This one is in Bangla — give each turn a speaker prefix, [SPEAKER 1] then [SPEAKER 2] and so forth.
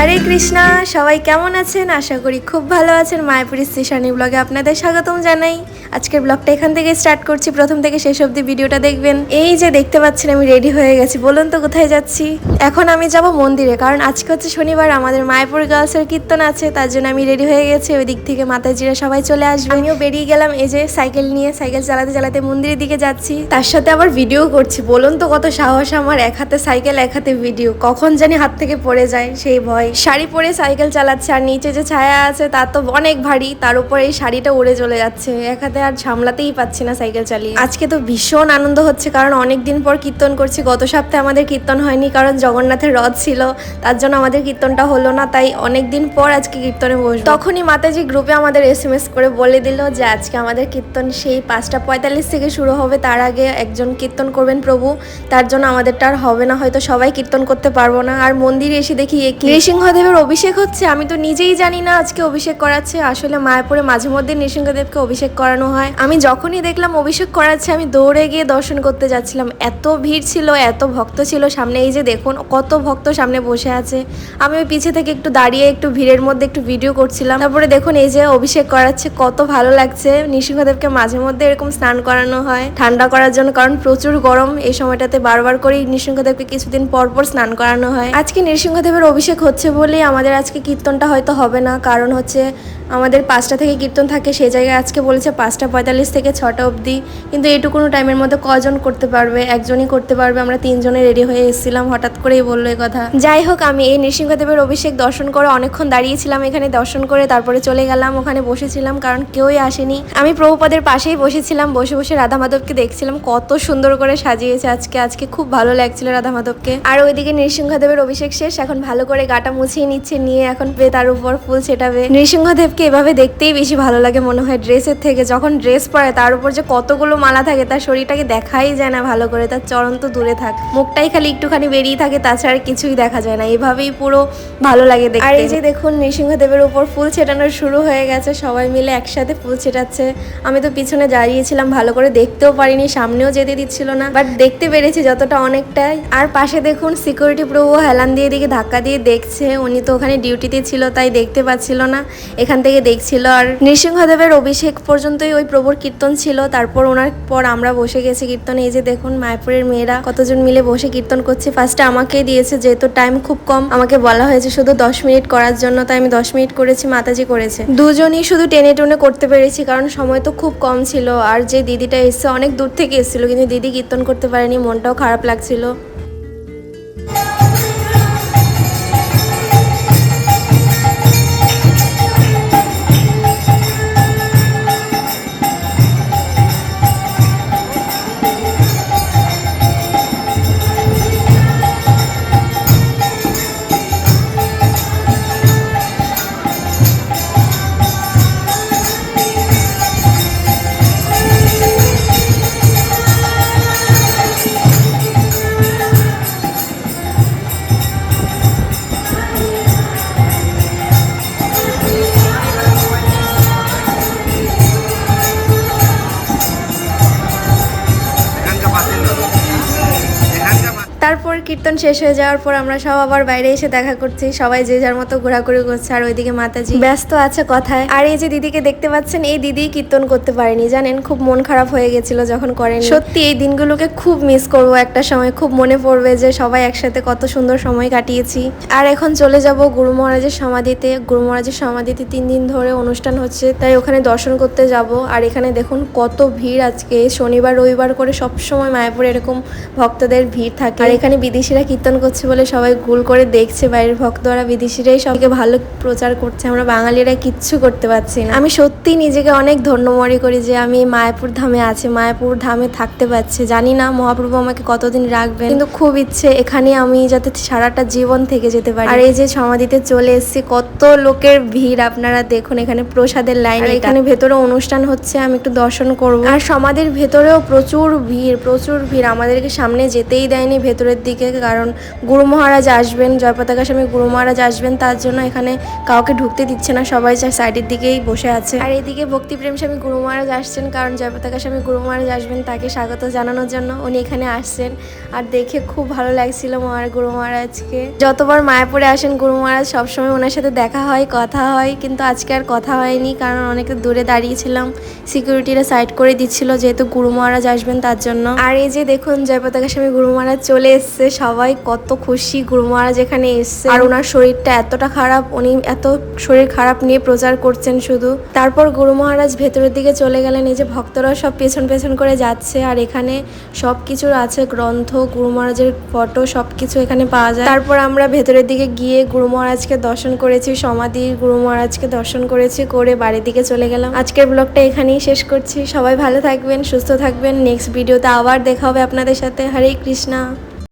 [SPEAKER 1] হরে কৃষ্ণা, সবাই কেমন আছেন? আশা করি খুব ভালো আছেন। মায়াপুরী শ্রীশানী ব্লগে আপনাদের স্বাগতম জানাই। আজকের ব্লগটা এখান থেকে স্টার্ট করছি, প্রথম থেকে শেষ অবধি ভিডিওটা দেখবেন। এই যে দেখতে পাচ্ছেন আমি রেডি হয়ে গেছি, বলুন তো কোথায় যাচ্ছি? এখন আমি যাব মন্দিরে, কারণ আজকে হচ্ছে শনিবার, আমাদের মায়াপুর গার্লসের কীর্তন আছে, তার জন্য আমি রেডি হয়ে গেছি। ওই দিক থেকে মাতাজিরা সবাই চলে আসবে, আমিও বেরিয়ে গেলাম। এই যে সাইকেল নিয়ে, সাইকেল চালাতে চালাতে মন্দিরের দিকে যাচ্ছি, তার সাথে আবার ভিডিও করছি। বলুন তো কত সাহস আমার, এক হাতে সাইকেল এক হাতে ভিডিও, কখন জানি হাত থেকে পড়ে যায় সেই ভয়। শাড়ি পরে সাইকেল চালাচ্ছে, আর নিচে যে ছায়া আছে তা তো অনেক ভারী, তার উপর এই শাড়িটা উড়ে চলে যাচ্ছে, এক হাতে আর সামলাতেই পাচ্ছি না সাইকেল চালিয়ে। আজকে তো ভীষণ আনন্দ হচ্ছে, কারণ অনেক দিন পর কীর্তন করছি। গত সপ্তাহে আমাদের কীর্তন হয়নি, কারণ জগন্নাথের রথ ছিল, তার জন্য আমাদের কীর্তনটা হলো না, তাই অনেক দিন পর আজকে কীর্তনে বসবো। তখনই মাতাজি গ্রুপে আমাদের SMS করে বলে দিল যে আজকে আমাদের কীর্তন সেই 5:45 থেকে শুরু হবে, তার আগে একজন কীর্তন করবেন প্রভু, তার জন্য আমাদেরটা আর হবে না, হয়তো সবাই কীর্তন করতে পারবো না। আর মন্দিরে এসে দেখি নৃসিংহদেবের অভিষেক হচ্ছে, আমি তো নিজেই জানি না আজকে অভিষেক করাচ্ছে। আসলে মায়াপুরে মাঝে মধ্যে নৃসিংহদেবকে অভিষেক করানো হয়। আমি যখনই দেখলাম অভিষেক করাচ্ছে, আমি দৌড়ে গিয়ে দর্শন করতে যাচ্ছিলাম। এত ভিড় ছিল, এত ভক্ত ছিল সামনে। এই যে দেখুন কত ভক্ত সামনে বসে আছে। আমি ওই পিছে থেকে একটু দাঁড়িয়ে একটু ভিড়ের মধ্যে একটু ভিডিও করছিলাম। তারপরে দেখুন এই যে অভিষেক করাচ্ছে, কত ভালো লাগছে। নৃসিংহদেবকে মাঝে মধ্যে এরকম স্নান করানো হয় ঠান্ডা করার জন্য, কারণ প্রচুর গরম এই সময়টাতে। বারবার করেই নৃসিংহদেবকে কিছুদিন পর পর স্নান করানো হয়। আজকে নৃসিংহদেবের অভিষেক হচ্ছে বলেই আমাদের আজকে কীর্তনটা হয়তো হবে না, কারণ হচ্ছে আমাদের 5টা থেকে কীর্তন থাকে, সেই জায়গায় আজকে বলেছে 5:45 থেকে 6টা অবধি। কিন্তু এইটুকুনো টাইমের মধ্যে কজন করতে পারবে? একজনই করতে পারবে। আমরা 3 জনে রেডি হয়ে এসেছিলাম, হঠাৎ করেই বললো এই কথা। যাই হোক, আমি এই নৃসিংহদেবের অভিষেক দর্শন করে অনেকক্ষণ দাঁড়িয়েছিলাম এখানে, দর্শন করে তারপরে চলে গেলাম। ওখানে বসেছিলাম, কারণ কেউই আসেনি। আমি প্রভুপাদের পাশেই বসেছিলাম, বসে বসে রাধা মাধবকে দেখছিলাম, কত সুন্দর করে সাজিয়েছে আজকে খুব ভালো লাগছিল রাধা মাধবকে। আর ওইদিকে নৃসিংহদেবের অভিষেক শেষ, এখন ভালো করে গাটা মুছিয়ে নিচ্ছে, নিয়ে এখন তার উপর ফুল ছেটাবে। নৃসিংহদেবকে এভাবে দেখতেই বেশি ভালো লাগে মনে হয় ড্রেসের থেকে। যখন ড্রেস পরে তার উপর যে কতগুলো মালা থাকে, তার শরীরটাকে দেখাই যায় না ভালো করে, তার চরণ তো দূরে থাক, মুখটাই খালি একটুখানি বেরিয়ে থাকে, তাছাড়া কিছুই দেখা যায় না। এভাবেই পুরো ভালো লাগে দেখতে। আর এই যে দেখুন নৃসিংহদেবের উপর ফুল ছেটানো শুরু হয়ে গেছে, সবাই মিলে একসাথে ফুল ছেটাচ্ছে। আমি তো পিছনে দাঁড়িয়েছিলাম, ভালো করে দেখতেও পারিনি, সামনেও যেতে দিচ্ছিল না, বাট দেখতে পেরেছি যতটা অনেকটাই। আর পাশে দেখুন সিকিউরিটি প্রভু হেলান দিয়ে দিকে ধাক্কা দিয়ে দেখছে, উনি তো ওখানে ডিউটিতে ছিল তাই দেখতে পাচ্ছিল না, এখান থেকে দেখছিল। আর নৃসিংহদেবের অভিষেক পর্যন্তই ওই প্রভুর কীর্তন ছিল, তারপর ওনার পর আমরা বসে গেছি কীর্তনে। এই যে দেখুন মায়াপুরের মেয়েরা কতজন মিলে বসে কীর্তন করছে। ফার্স্টে আমাকেই দিয়েছে, যেহেতু টাইম খুব কম, আমাকে বলা হয়েছে শুধু 10 মিনিট করার জন্য, তাই আমি 10 মিনিট করেছি, মাতাজি করেছে। দুজনই শুধু টেনে টুনে করতে পেরেছি, কারণ সময় তো খুব কম ছিল। আর যে দিদিটা এসছে অনেক দূর থেকে এসেছিল, কিন্তু দিদি কীর্তন করতে পারেনি, মনটাও খারাপ লাগছিল। তারপর কীর্তন শেষ হয়ে যাওয়ার পর আমরা সব আবার বাইরে এসে দেখা করছি, সবাই যে যার মতো ঘোরাঘুরি করছে, আর ওইদিকে মাতাজি ব্যস্ত আছে কথায়। আর এই যে দিদিকে দেখতে পাচ্ছেন, এই দিদি কীর্তন করতে পারেনি, জানেন খুব মন খারাপ হয়ে গেছিল যখন করেন। সত্যি এই দিনগুলোকে খুব মিস করব, একটা সময় খুব মনে পড়বে যে সবাই একসাথে কত সুন্দর সময় কাটিয়েছি। আর এখন চলে যাব গুরু মহারাজের সমাধিতে। গুরু মহারাজের সমাধিতে 3 দিন ধরে অনুষ্ঠান হচ্ছে, তাই ওখানে দর্শন করতে যাব। আর এখানে দেখুন কত ভিড়, আজকে শনিবার রবিবার করে সবসময় মায়াপুরে এরকম ভক্তদের ভিড় থাকে। আর এখানে বিদেশিরা কীর্তন করছে বলে সবাই গোল করে দেখছে, বাইরের ভক্তরা, বিদেশিরাই সবকে ভালো প্রচার করছে, আমরা বাঙালিরা কিচ্ছু করতে পারছি না। আমি সত্যি নিজেকে অনেক ধন্য মনে করি যে আমি মায়াপুর ধামে আছি, মায়াপুর ধামে থাকতে পারছি। জানি না মহাপ্রভু আমাকে কতদিন রাখবেন, কিন্তু খুব ইচ্ছে এখানে আমি যাতে সারাটা জীবন থেকে যেতে পারি। আর এই যে সমাধিতে চলে এসেছি, কত লোকের ভিড় আপনারা দেখুন, এখানে প্রসাদের লাইন, এখানে ভেতরে অনুষ্ঠান হচ্ছে, আমি একটু দর্শন করব। আর সমাধির ভেতরেও প্রচুর ভিড়, আমাদেরকে সামনে যেতেই দেয়নি ভেতরের দিকে, দিকে, কারণ গুরু মহারাজ আসবেন, জয়পতাকা স্বামী গুরু মহারাজ আসবেন, তার জন্য এখানে কাউকে ঢুকতে দিচ্ছে না, সবাই সাইডের দিকেই বসে আছে। আর এদিকে ভক্তিপ্রেম স্বামী গুরু মহারাজ আসছেন, কারণ জয়পতাকা স্বামী গুরু মহারাজ আসবেন তাকে স্বাগত জানানোর জন্য উনি এখানে আসছেন। আর দেখে খুব ভালো লাগছিল গুরু মহারাজকে। যতবার মায়াপুরে আসেন গুরু মহারাজ সবসময় ওনার সাথে দেখা হয়, কথা হয়, কিন্তু আজকে আর কথা হয়নি, কারণ অনেকটা দূরে দাঁড়িয়েছিলাম, সিকিউরিটিরা সাইড করে দিচ্ছিল যেহেতু গুরু মহারাজ আসবেন তার জন্য। আর এই যে দেখুন জয়পতাকা স্বামী গুরু মহারাজ চলে এসছে, সবাই কত খুশি গুরু মহারাজ এখানে এসছে। আর ওনার শরীরটা এতটা খারাপ, উনি এত শরীর খারাপ নিয়ে প্রচার করছেন শুধু। তারপর গুরু মহারাজ ভেতরের দিকে চলে গেলেন, এই যে ভক্তরা সব পেছন পেছন করে যাচ্ছে। আর এখানে সব কিছুর আছে গ্রন্থ, গুরু মহারাজের ফটো, সব কিছু এখানে পাওয়া যায়। তারপর আমরা ভেতরের দিকে গিয়ে গুরু মহারাজকে দর্শন করেছি, সমাধি গুরু মহারাজকে দর্শন করেছি, করে বাড়ির দিকে চলে গেলাম। আজকের ব্লগটা এখানেই শেষ করছি। সবাই ভালো থাকবেন, সুস্থ থাকবেন। নেক্সট ভিডিওতে আবার দেখা হবে আপনাদের সাথে। হরে কৃষ্ণা।